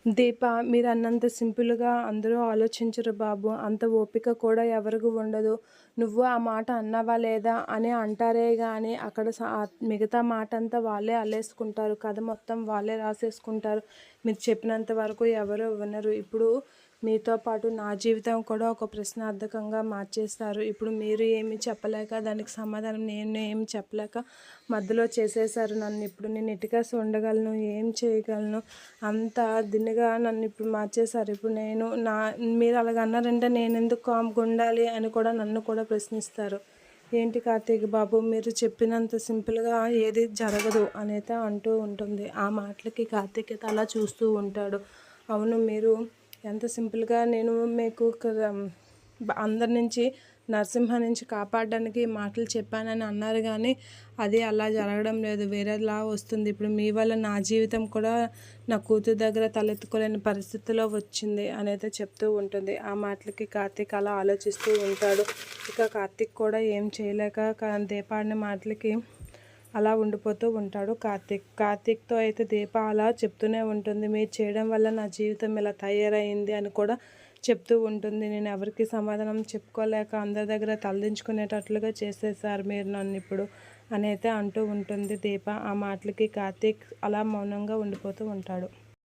దీప, మీరన్నంత సింపుల్‌గా అందరూ ఆలోచించరు బాబు. అంత ఓపిక కూడా ఎవరికి ఉండదు. నువ్వు ఆ మాట అన్నావా లేదా అని అంటారే గానీ, అక్కడ మిగతా మాటంతా వాళ్ళే అల్లేసుకుంటారు. కథ మొత్తం వాళ్ళే రాసేసుకుంటారు. మీరు చెప్పినంత వరకు ఎవరు వినరు. ఇప్పుడు మీతో పాటు నా జీవితం కూడా ఒక ప్రశ్నార్థకంగా మార్చేస్తారు. ఇప్పుడు మీరు ఏమి చెప్పలేక, దానికి సమాధానం నేను ఏమి చెప్పలేక మధ్యలో చేసేశారు నన్ను. ఇప్పుడు నేను ఎటుకాసి ఉండగలను? ఏం చేయగలను? అంత దిన్నగా నన్ను ఇప్పుడు మార్చేశారు. ఇప్పుడు మీరు అలాగన్నారంటే నేనెందుకు కామ్‌గా ఉండాలి అని కూడా నన్ను కూడా ప్రశ్నిస్తారు. ఏంటి కార్తీక్ బాబు, మీరు చెప్పినంత సింపుల్‌గా ఏది జరగదు అనైతే అంటూ ఉంటుంది. ఆ మాటలకి కార్తీక్ అయితే అలా చూస్తూ ఉంటాడు. అవును, మీరు ఎంత సింపుల్‌గా నేను మీకు అందరి నుంచి, నరసింహ నుంచి కాపాడడానికి మాటలు చెప్పానని అన్నారు కానీ అది అలా జరగడం లేదు, వేరేలా వస్తుంది. ఇప్పుడు మీ వల్ల నా జీవితం కూడా నా కూతురు దగ్గర తలెత్తుకోలేని పరిస్థితిలో వచ్చింది అని అయితే చెప్తూ ఉంటుంది. ఆ మాటలకి కార్తీక్ అలా ఆలోచిస్తూ ఉంటాడు. ఇక కార్తీక్ కూడా ఏం చేయలేక దీపాడిన మాటలకి అలా ఉండిపోతూ ఉంటాడు కార్తీక్తో అయితే దీప అలా చెప్తూనే ఉంటుంది. మీరు చేయడం వల్ల నా జీవితం ఇలా తయారైంది అని కూడా చెప్తూ ఉంటుంది. నేను ఎవరికి సమాధానం చెప్పుకోలేక అందరి దగ్గర తలదించుకునేటట్లుగా చేసేసారు మీరు నన్ను ఇప్పుడు అని అయితే అంటూ ఉంటుంది దీప. ఆ మాటలకి కార్తీక్ అలా మౌనంగా ఉండిపోతూ ఉంటాడు.